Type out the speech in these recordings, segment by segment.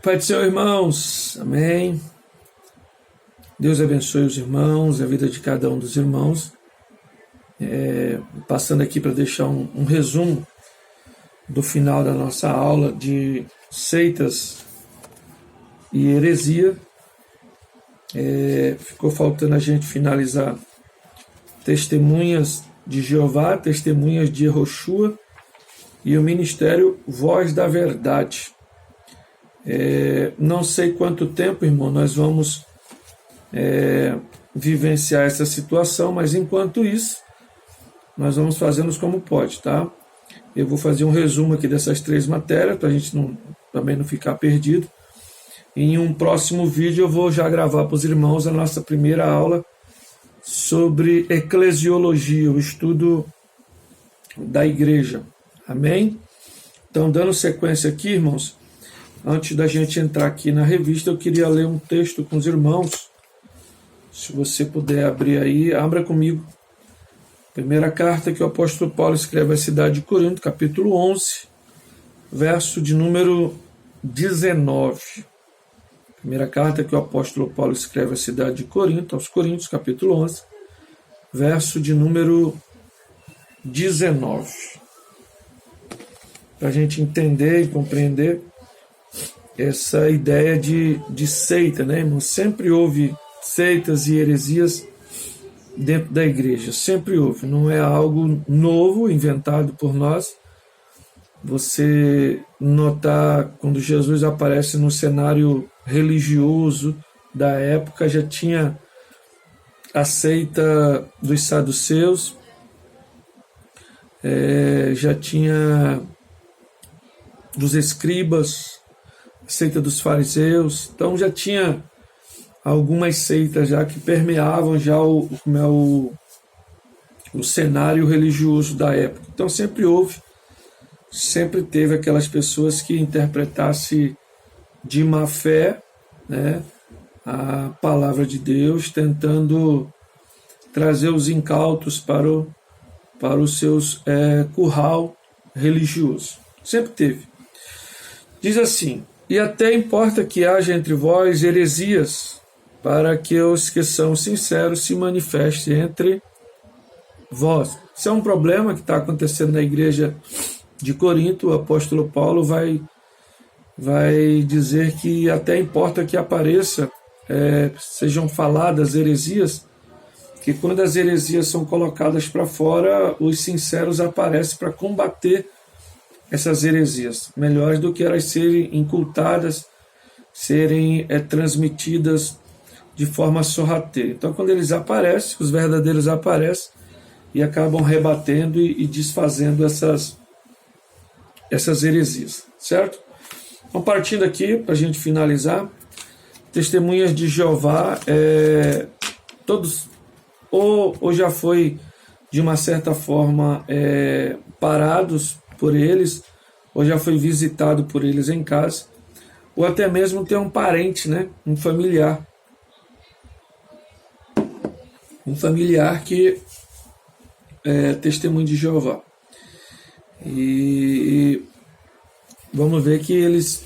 Pai do Senhor, irmãos, amém. Deus abençoe os irmãos, a vida de cada um dos irmãos. Passando aqui para deixar um resumo do final da nossa aula de seitas e heresia. Ficou faltando a gente finalizar Testemunhas de Jeová, Testemunhas de Yehoshua e o Ministério Voz da Verdade. Não sei quanto tempo, irmão, nós vamos vivenciar essa situação, mas enquanto isso, nós vamos fazendo como pode, tá? Eu vou fazer um resumo aqui dessas 3 matérias, para a gente também não ficar perdido. Em um próximo vídeo eu vou já gravar para os irmãos a nossa primeira aula sobre eclesiologia, o estudo da igreja. Amém? Então, dando sequência aqui, irmãos, antes da gente entrar aqui na revista, eu queria ler um texto com os irmãos. Se você puder abrir aí, abra comigo. Primeira carta que o apóstolo Paulo escreve à cidade de Corinto, capítulo 11, verso de número 19. Primeira carta que o apóstolo Paulo escreve à cidade de Corinto, aos Coríntios, capítulo 11, verso de número 19. Para a gente entender e compreender essa ideia de seita, né, irmão? Sempre houve seitas e heresias dentro da igreja, sempre houve, não é algo novo, inventado por nós. Você notar, quando Jesus aparece no cenário religioso da época, já tinha a seita dos saduceus, já tinha dos escribas, a seita dos fariseus, então já tinha algumas seitas já que permeavam já o cenário religioso da época. Então sempre houve, sempre teve aquelas pessoas que interpretassem de má fé, né, a palavra de Deus, tentando trazer os incautos para os seus curral religioso. Sempre teve. Diz assim: e até importa que haja entre vós heresias, para que os que são sinceros se manifestem entre vós. Isso é um problema que está acontecendo na igreja de Corinto. O apóstolo Paulo vai dizer que até importa que apareça, sejam faladas heresias, que quando as heresias são colocadas para fora, os sinceros aparecem para combater essas heresias, melhores do que elas serem incultadas, serem transmitidas de forma sorrateira. Então, quando eles aparecem, os verdadeiros aparecem e acabam rebatendo e desfazendo essas heresias, certo? Então, partindo aqui, para a gente finalizar, Testemunhas de Jeová, todos ou já foi, de uma certa forma, parados por eles, ou já foi visitado por eles em casa, ou até mesmo tem um parente, né, um familiar que é testemunho de Jeová. E vamos ver que eles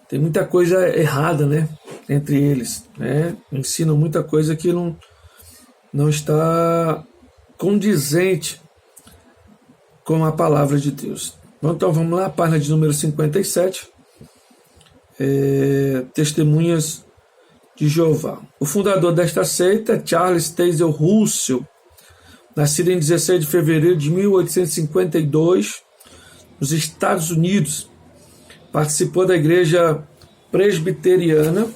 tem muita coisa errada, né, entre eles, né? Ensinam muita coisa que não está condizente com a palavra de Deus. Então vamos lá, página de número 57, Testemunhas de Jeová. O fundador desta seita é Charles Taze Russell, nascido em 16 de fevereiro de 1852, nos Estados Unidos. Participou da igreja presbiteriana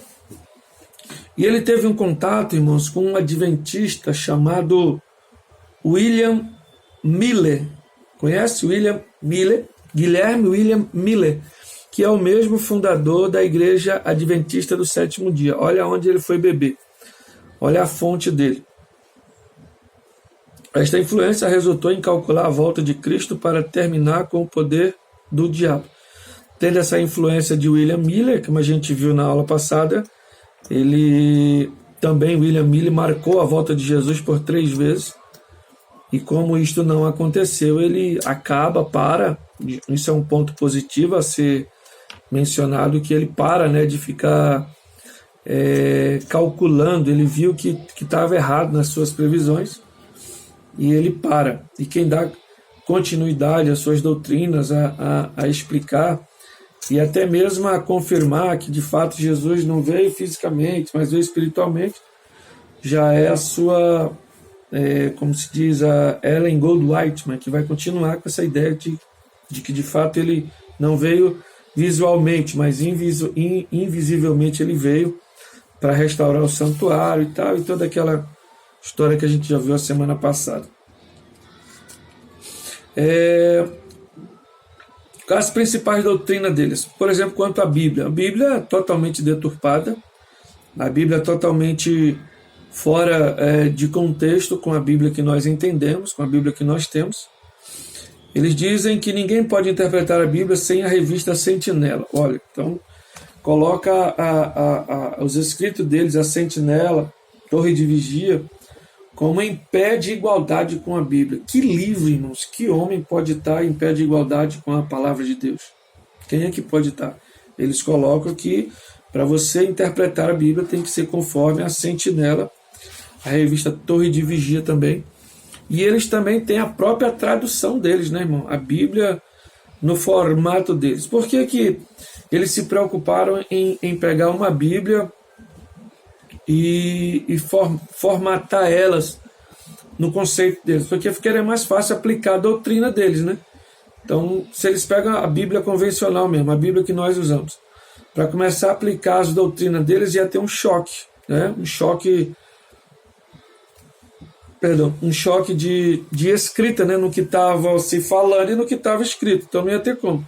e ele teve um contato, irmãos, com um adventista chamado William Miller. Conhece William Miller? Guilherme William Miller, que é o mesmo fundador da igreja adventista do sétimo dia. Olha onde ele foi beber. Olha a fonte dele. Esta influência resultou em calcular a volta de Cristo para terminar com o poder do diabo. Tendo essa influência de William Miller, como a gente viu na aula passada, William Miller marcou a volta de Jesus por 3 vezes. E como isto não aconteceu, ele para. Isso é um ponto positivo a ser mencionado que ele para, né, de ficar calculando. Ele viu que estava errado nas suas previsões e ele para. E quem dá continuidade às suas doutrinas, a explicar e até mesmo a confirmar que de fato Jesus não veio fisicamente, mas veio espiritualmente, já é a sua, como se diz, a Ellen Goldwhite, que vai continuar com essa ideia de que de fato ele não veio visualmente, mas invisivelmente ele veio para restaurar o santuário e tal, e toda aquela história que a gente já viu a semana passada. As principais doutrinas deles, por exemplo, quanto à Bíblia. A Bíblia é totalmente deturpada, a Bíblia é totalmente fora de contexto com a Bíblia que nós entendemos, com a Bíblia que nós temos. Eles dizem que ninguém pode interpretar a Bíblia sem a revista Sentinela. Olha, então coloca os escritos deles, a Sentinela, Torre de Vigia, como em pé de igualdade com a Bíblia. Que livro, irmãos! Que homem pode estar em pé de igualdade com a palavra de Deus? Quem é que pode estar? Eles colocam que para você interpretar a Bíblia tem que ser conforme a Sentinela, a revista Torre de Vigia também. E eles também têm a própria tradução deles, né, irmão? A Bíblia no formato deles. Por que eles se preocuparam em pegar uma Bíblia e formatar elas no conceito deles? Porque ficaria mais fácil aplicar a doutrina deles, né? Então, se eles pegam a Bíblia convencional mesmo, a Bíblia que nós usamos, para começar a aplicar as doutrinas deles, ia ter um choque, né? Um choque de escrita, né? No que estava se falando e no que estava escrito. Então, não ia ter como.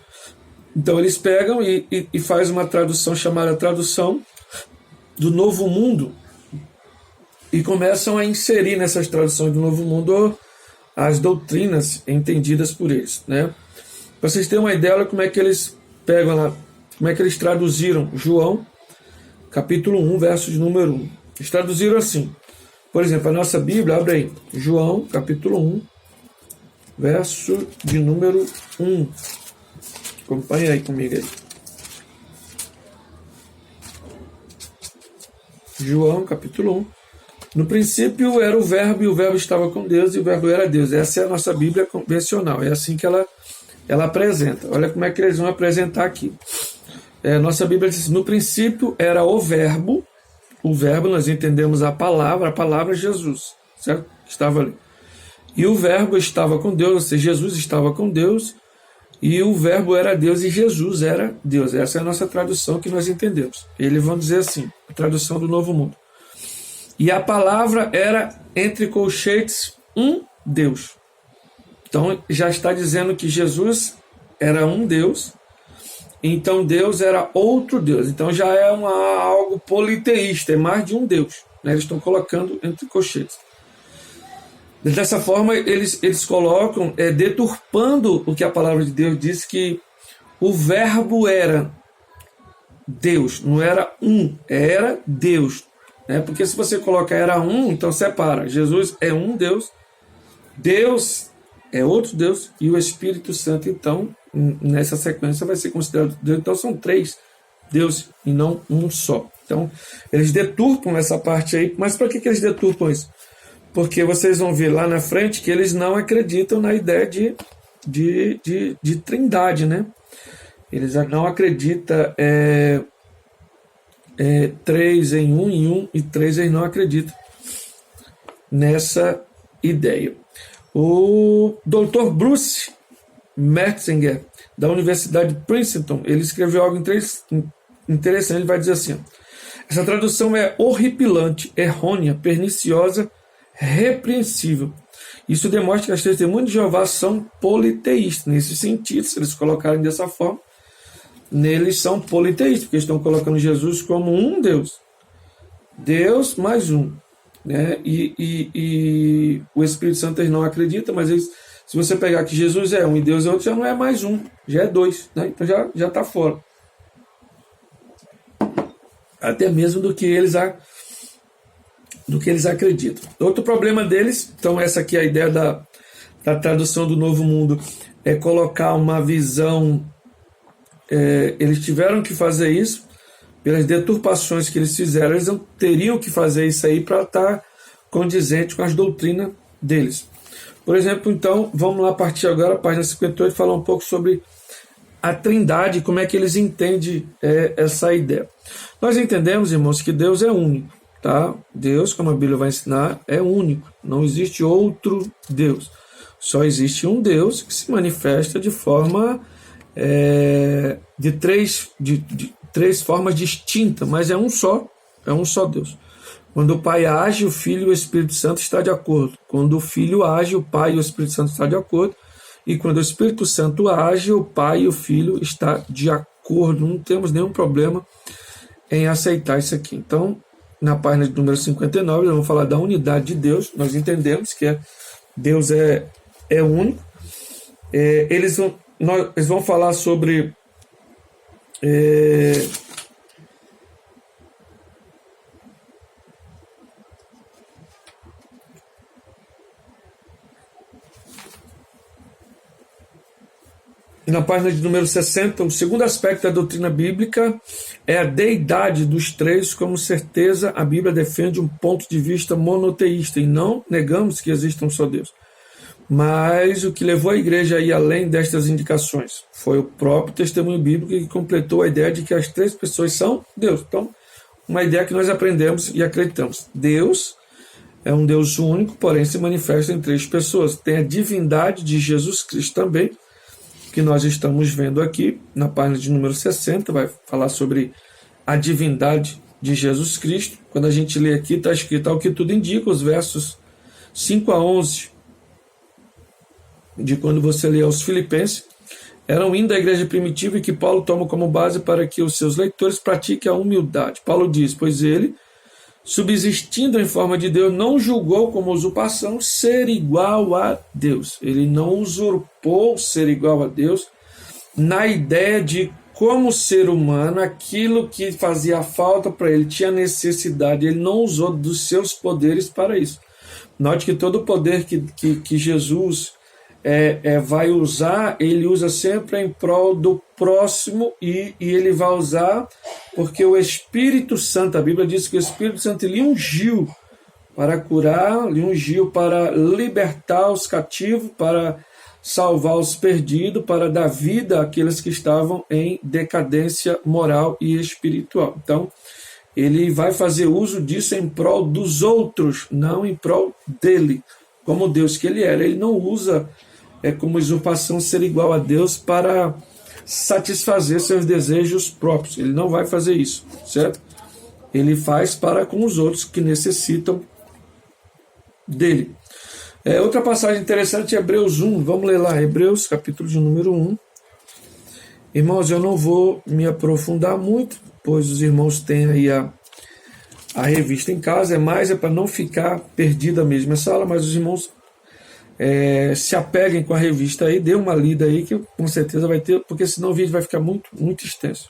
Então, eles pegam e faz uma tradução chamada Tradução do Novo Mundo e começam a inserir nessas traduções do Novo Mundo as doutrinas entendidas por eles, né? Para vocês terem uma ideia, olha como é que eles pegam lá, como é que eles traduziram João, capítulo 1, verso de número 1. Eles traduziram assim. Por exemplo, a nossa Bíblia, abre aí, João, capítulo 1, verso de número 1. Acompanha aí comigo aí. João, capítulo 1. No princípio era o Verbo, e o Verbo estava com Deus, e o Verbo era Deus. Essa é a nossa Bíblia convencional, é assim que ela apresenta. Olha como é que eles vão apresentar aqui. Nossa Bíblia diz: no princípio era o Verbo, nós entendemos a palavra é Jesus, certo? Estava ali. E o Verbo estava com Deus, ou seja, Jesus estava com Deus, e o Verbo era Deus e Jesus era Deus. Essa é a nossa tradução que nós entendemos. Eles vão dizer assim, a tradução do Novo Mundo. E a palavra era, entre colchetes, um Deus. Então já está dizendo que Jesus era um Deus, então Deus era outro Deus. Então já é algo politeísta, é mais de um Deus, né? Eles estão colocando entre colchetes. Dessa forma, eles colocam, deturpando o que a palavra de Deus diz, que o Verbo era Deus, não era um, era Deus. Né? Porque se você coloca era um, então separa. Jesus é um Deus, Deus é outro Deus, e o Espírito Santo, então, nessa sequência, vai ser considerado Deus. Então são três deuses e não um só. Então, eles deturpam essa parte aí. Mas para que eles deturpam isso? Porque vocês vão ver lá na frente que eles não acreditam na ideia de trindade, né? Eles não acreditam três em um e três, eles não acreditam nessa ideia. O Dr. Bruce Metzinger, da Universidade de Princeton, ele escreveu algo interessante. Ele vai dizer assim: essa tradução é horripilante, errônea, perniciosa, repreensível. Isso demonstra que as testemunhas de Jeová são politeístas. Nesse sentido, se eles colocarem dessa forma, neles são politeístas, porque estão colocando Jesus como um Deus. Deus mais um. Né? E o Espírito Santo eles não acredita, mas eles, se você pegar que Jesus é um e Deus é outro, já não é mais um, já é dois. Né? Então já está fora. Até mesmo do que eles acreditam. Outro problema deles, então essa aqui é a ideia da tradução do Novo Mundo, é colocar uma visão eles tiveram que fazer isso pelas deturpações que eles fizeram. Eles não teriam que fazer isso aí para estar condizente com as doutrinas deles. Por exemplo, então, vamos lá partir agora, página 58, falar um pouco sobre a Trindade, como é que eles entendem essa ideia. Nós entendemos, irmãos, que Deus é único, tá? Deus, como a Bíblia vai ensinar, é único. Não existe outro Deus. Só existe um Deus que se manifesta de forma de três formas distintas, mas é um só Deus. Quando o Pai age, o Filho e o Espírito Santo estão de acordo. Quando o Filho age, o Pai e o Espírito Santo estão de acordo. E quando o Espírito Santo age, o Pai e o Filho estão de acordo. Não temos nenhum problema em aceitar isso aqui. Então, na página de número 59, nós vamos falar da unidade de Deus. Nós entendemos que Deus é único. Eles vão falar sobre na página de número 60, o segundo aspecto da doutrina bíblica é a deidade dos três. Como certeza, a Bíblia defende um ponto de vista monoteísta e não negamos que exista um só Deus. Mas o que levou a igreja a ir além destas indicações foi o próprio testemunho bíblico que completou a ideia de que as três pessoas são Deus. Então, uma ideia que nós aprendemos e acreditamos. Deus é um Deus único, porém se manifesta em três pessoas. Tem a divindade de Jesus Cristo também, que nós estamos vendo aqui na página de número 60, vai falar sobre a divindade de Jesus Cristo. Quando a gente lê aqui, está escrito ao que tudo indica, os versos 5 a 11, de quando você lê aos Filipenses, era um hino da igreja primitiva e que Paulo toma como base para que os seus leitores pratiquem a humildade. Paulo diz, pois ele, subsistindo em forma de Deus, não julgou como usurpação ser igual a Deus. Ele não usurpou ser igual a Deus na ideia de, como ser humano, aquilo que fazia falta para ele, tinha necessidade, ele não usou dos seus poderes para isso. Note que todo o poder que Jesus vai usar, ele usa sempre em prol do próximo e ele vai usar porque o Espírito Santo, a Bíblia diz que o Espírito Santo lhe ungiu para curar, lhe ungiu para libertar os cativos, para salvar os perdidos, para dar vida àqueles que estavam em decadência moral e espiritual. Então, ele vai fazer uso disso em prol dos outros, não em prol dele, como Deus que ele era. Ele não usa como usurpação ser igual a Deus para satisfazer seus desejos próprios. Ele não vai fazer isso, certo? Ele faz para com os outros que necessitam dele. Outra passagem interessante é Hebreus 1. Vamos ler lá, Hebreus, capítulo de número 1. Irmãos, eu não vou me aprofundar muito, pois os irmãos têm aí a revista em casa. É para não ficar perdida mesmo essa aula, mas os irmãos se apeguem com a revista aí, dê uma lida aí, que com certeza vai ter, porque senão o vídeo vai ficar muito, muito extenso.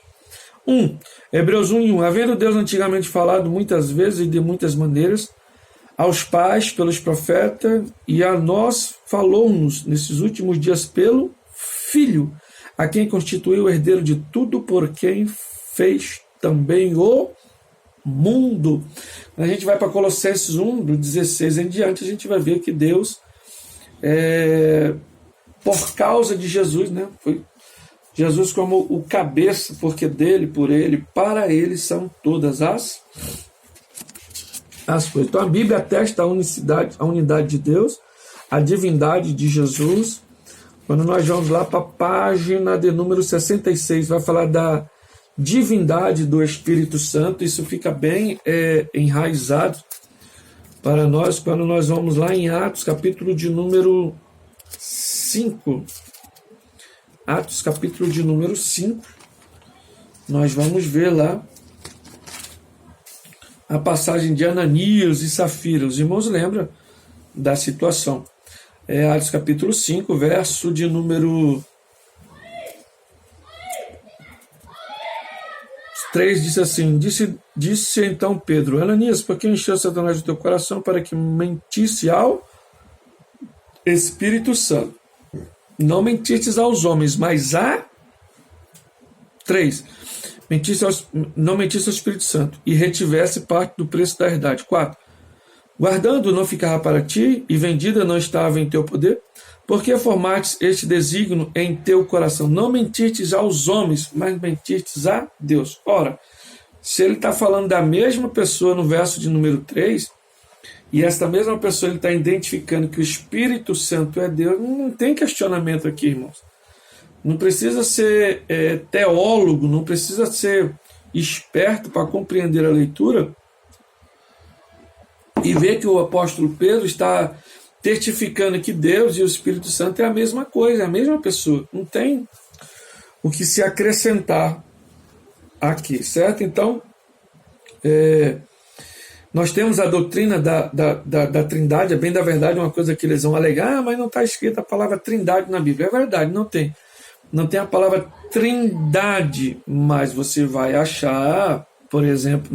Hebreus 1:1. Havendo Deus antigamente falado muitas vezes e de muitas maneiras aos pais pelos profetas, e a nós falou-nos nesses últimos dias pelo Filho, a quem constituiu o herdeiro de tudo, por quem fez também o mundo. Quando a gente vai para Colossenses 1, do 16 em diante, a gente vai ver que Deus, por causa de Jesus, né? Foi Jesus como o cabeça, porque dele, por ele, para ele são todas as coisas. Então a Bíblia atesta a unidade de Deus, a divindade de Jesus. Quando nós vamos lá para a página de número 66, vai falar da divindade do Espírito Santo. Isso fica bem enraizado para nós quando nós vamos lá em Atos, capítulo de número 5. Atos, capítulo de número 5. Nós vamos ver lá a passagem de Ananias e Safira. Os irmãos lembram da situação. Atos, capítulo 5, verso de número 3, diz assim: Disse então Pedro, Ananias, por que encheu Satanás do teu coração para que mentisse ao Espírito Santo? Não mentistes aos homens, mas a 3. Não mentisse ao Espírito Santo e retivesse parte do preço da herdade. 4. Guardando não ficava para ti, e vendida não estava em teu poder, porque formastes este desígnio em teu coração. Não mentistes aos homens, mas mentistes a Deus. Ora, se ele está falando da mesma pessoa no verso de número 3, e esta mesma pessoa ele está identificando que o Espírito Santo é Deus, não tem questionamento aqui, irmãos. Não precisa ser teólogo, não precisa ser esperto para compreender a leitura e ver que o apóstolo Pedro está testificando que Deus e o Espírito Santo é a mesma coisa, é a mesma pessoa. Não tem o que se acrescentar aqui, certo? Então, nós temos a doutrina da Trindade, é bem da verdade uma coisa que eles vão alegar, mas não está escrita a palavra Trindade na Bíblia. É verdade, não tem. Não tem a palavra Trindade, mas você vai achar, por exemplo,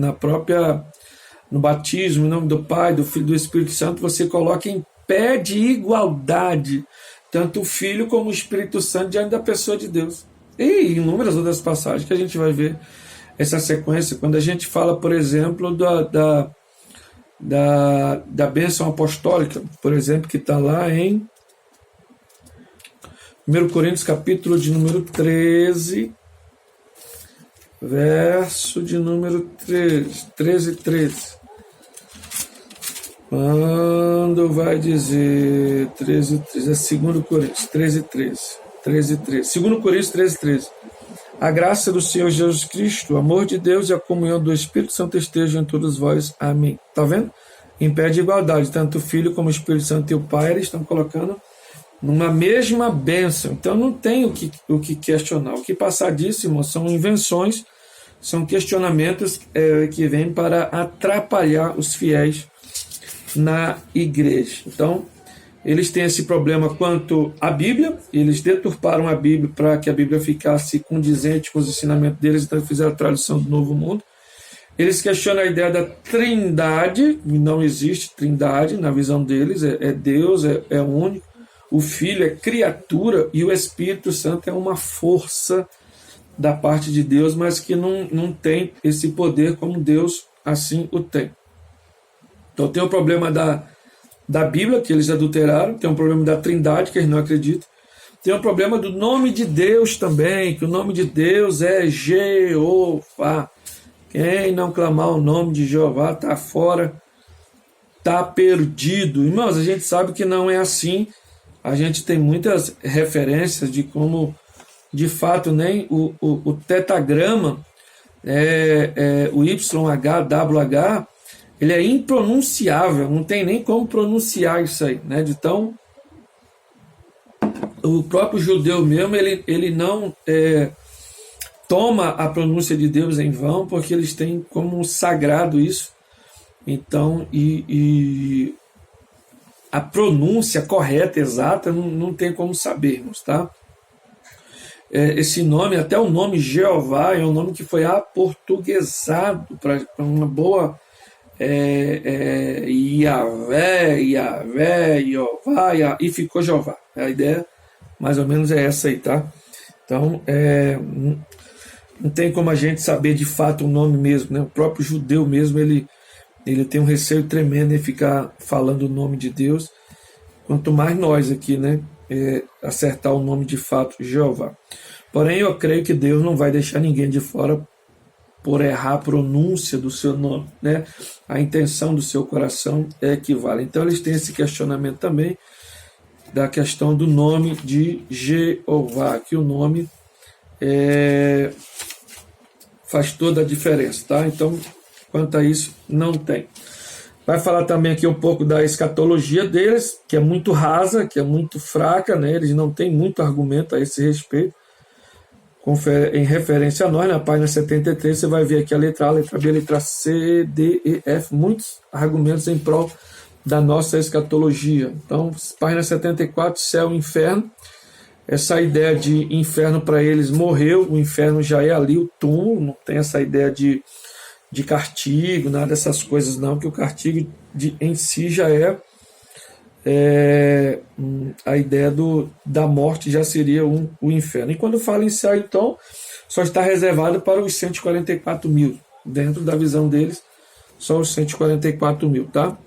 no batismo, em nome do Pai, do Filho e do Espírito Santo, você coloca em pé de igualdade tanto o Filho como o Espírito Santo diante da pessoa de Deus. E inúmeras outras passagens que a gente vai ver essa sequência, quando a gente fala, por exemplo, da bênção apostólica, por exemplo, que está lá em 1 Coríntios, capítulo de número 13, verso de número 13. Quando vai dizer 13, é 2 Coríntios 13:13. 2 Coríntios 13:13. A graça do Senhor Jesus Cristo, o amor de Deus e a comunhão do Espírito Santo estejam em todos vós. Amém. Está vendo? Em pé de igualdade, tanto o Filho como o Espírito Santo e o Pai, eles estão colocando numa mesma bênção. Então não tem o que questionar. O que passar disso, irmão, são invenções, são questionamentos que vêm para atrapalhar os fiéis na igreja. Então, eles têm esse problema quanto à Bíblia, eles deturparam a Bíblia para que a Bíblia ficasse condizente com os ensinamentos deles, então fizeram a tradução do Novo Mundo. Eles questionam a ideia da trindade, não existe trindade na visão deles, é Deus, é único, o Filho é criatura e o Espírito Santo é uma força da parte de Deus, mas que não tem esse poder como Deus assim o tem. Então tem o problema da Bíblia, que eles adulteraram, tem um problema da Trindade, que eles não acreditam, tem o problema do nome de Deus também, que o nome de Deus é Jeová. Quem não clamar o nome de Jeová está fora, está perdido. Irmãos, a gente sabe que não é assim, a gente tem muitas referências de como, de fato, nem o tetagrama, o YHWH, ele é impronunciável, não tem nem como pronunciar isso aí, né? Então, o próprio judeu mesmo, ele não toma a pronúncia de Deus em vão, porque eles têm como sagrado isso. Então, e a pronúncia correta, exata, não tem como sabermos, tá? Esse nome, até o nome Jeová, é um nome que foi aportuguesado para uma boa... Yahvé, Jeová, e ficou Jeová. A ideia mais ou menos é essa aí, tá? Então, não tem como a gente saber de fato o nome mesmo, né? O próprio judeu mesmo, ele tem um receio tremendo em ficar falando o nome de Deus, quanto mais nós aqui, né? Acertar o nome de fato, Jeová. Porém, eu creio que Deus não vai deixar ninguém de fora por errar a pronúncia do seu nome, né? A intenção do seu coração é que vale. Então eles têm esse questionamento também da questão do nome de Jeová, que o nome faz toda a diferença, tá? Então, quanto a isso, não tem. Vai falar também aqui um pouco da escatologia deles, que é muito rasa, que é muito fraca, né? Eles não têm muito argumento a esse respeito. Em referência a nós, na página 73, você vai ver aqui a letra A, a letra B, a letra C, D, E, F, muitos argumentos em prol da nossa escatologia. Então, página 74, céu e inferno. Essa ideia de inferno para eles morreu, o inferno já é ali, o túmulo, não tem essa ideia de castigo, nada dessas coisas não, que o castigo em si já é a ideia da morte já seria o inferno. E quando fala em céu, então, só está reservado para os 144 mil. Dentro da visão deles, só os 144 mil, tá?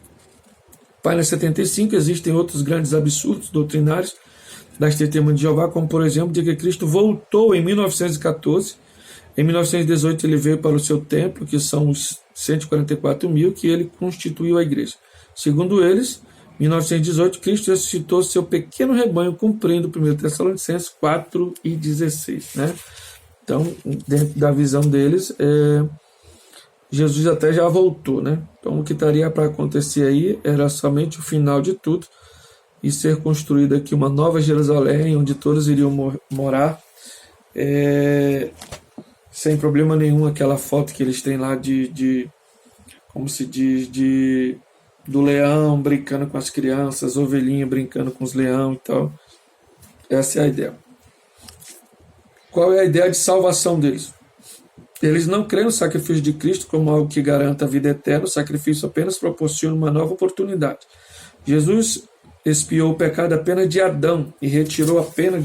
Página 75, existem outros grandes absurdos doutrinários das testemunhas de Jeová, como por exemplo, de que Cristo voltou em 1914, em 1918 ele veio para o seu templo, que são os 144 mil, que ele constituiu a igreja. Segundo eles, em 1918, Cristo ressuscitou seu pequeno rebanho, cumprindo 1 Tessalonicenses 4:16. Né? Então, dentro da visão deles, Jesus até já voltou. Né? Então, o que estaria para acontecer aí era somente o final de tudo e ser construída aqui uma nova Jerusalém, onde todos iriam morar, sem problema nenhum. Aquela foto que eles têm lá como se diz, do leão brincando com as crianças, ovelhinha brincando com os leões e tal. Essa é a ideia. Qual é a ideia de salvação deles? Eles não creem no sacrifício de Cristo como algo que garanta a vida eterna. O sacrifício apenas proporciona uma nova oportunidade. Jesus expiou o pecado apenas de Adão e retirou a pena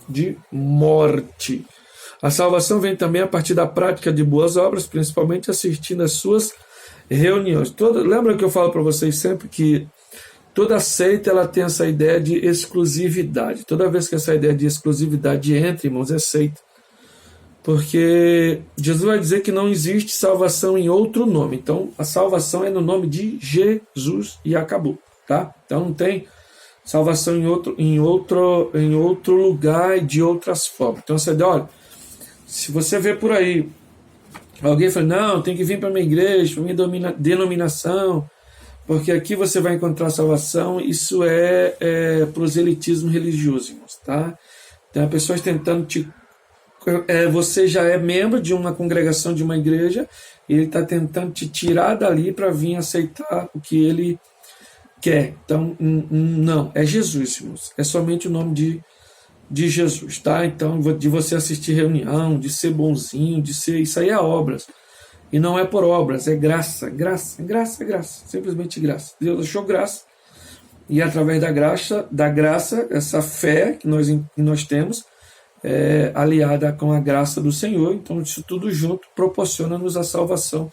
de morte. A salvação vem também a partir da prática de boas obras, principalmente assistindo às suas reuniões. Lembra que eu falo para vocês sempre que toda seita ela tem essa ideia de exclusividade. Toda vez que essa ideia de exclusividade entra, irmãos, é seita. Porque Jesus vai dizer que não existe salvação em outro nome. Então, a salvação é no nome de Jesus e acabou. Tá? Então, não tem salvação em outro lugar e de outras formas. Então, você olha, se você vê por aí alguém fala, não, tem que vir para a minha igreja, para a minha denominação, porque aqui você vai encontrar salvação. Isso é proselitismo religioso, irmãos, tá? Tem pessoas tentando você já é membro de uma congregação, de uma igreja, e ele está tentando te tirar dali para vir aceitar o que ele quer. Então, não, é Jesus, irmãos. É somente o nome de Jesus, tá? Então, de você assistir reunião, de ser bonzinho, isso aí é obras. E não é por obras, é graça, simplesmente graça. Deus achou graça, e através da graça, essa fé que nós temos, aliada com a graça do Senhor, então isso tudo junto proporciona-nos a salvação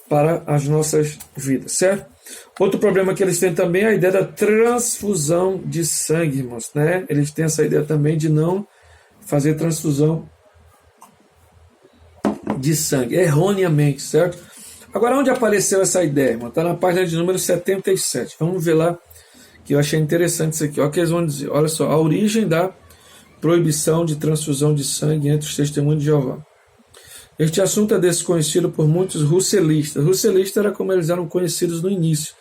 para as nossas vidas, certo? Outro problema que eles têm também é a ideia da transfusão de sangue, irmãos, né? Eles têm essa ideia também de não fazer transfusão de sangue, erroneamente, certo? Agora, onde apareceu essa ideia, irmão? Está na página de número 77. Vamos ver lá, que eu achei interessante isso aqui. Olha o que eles vão dizer. Olha só, a origem da proibição de transfusão de sangue entre os testemunhos de Jeová. Este assunto é desconhecido por muitos russelistas. Russelista era como eles eram conhecidos no início.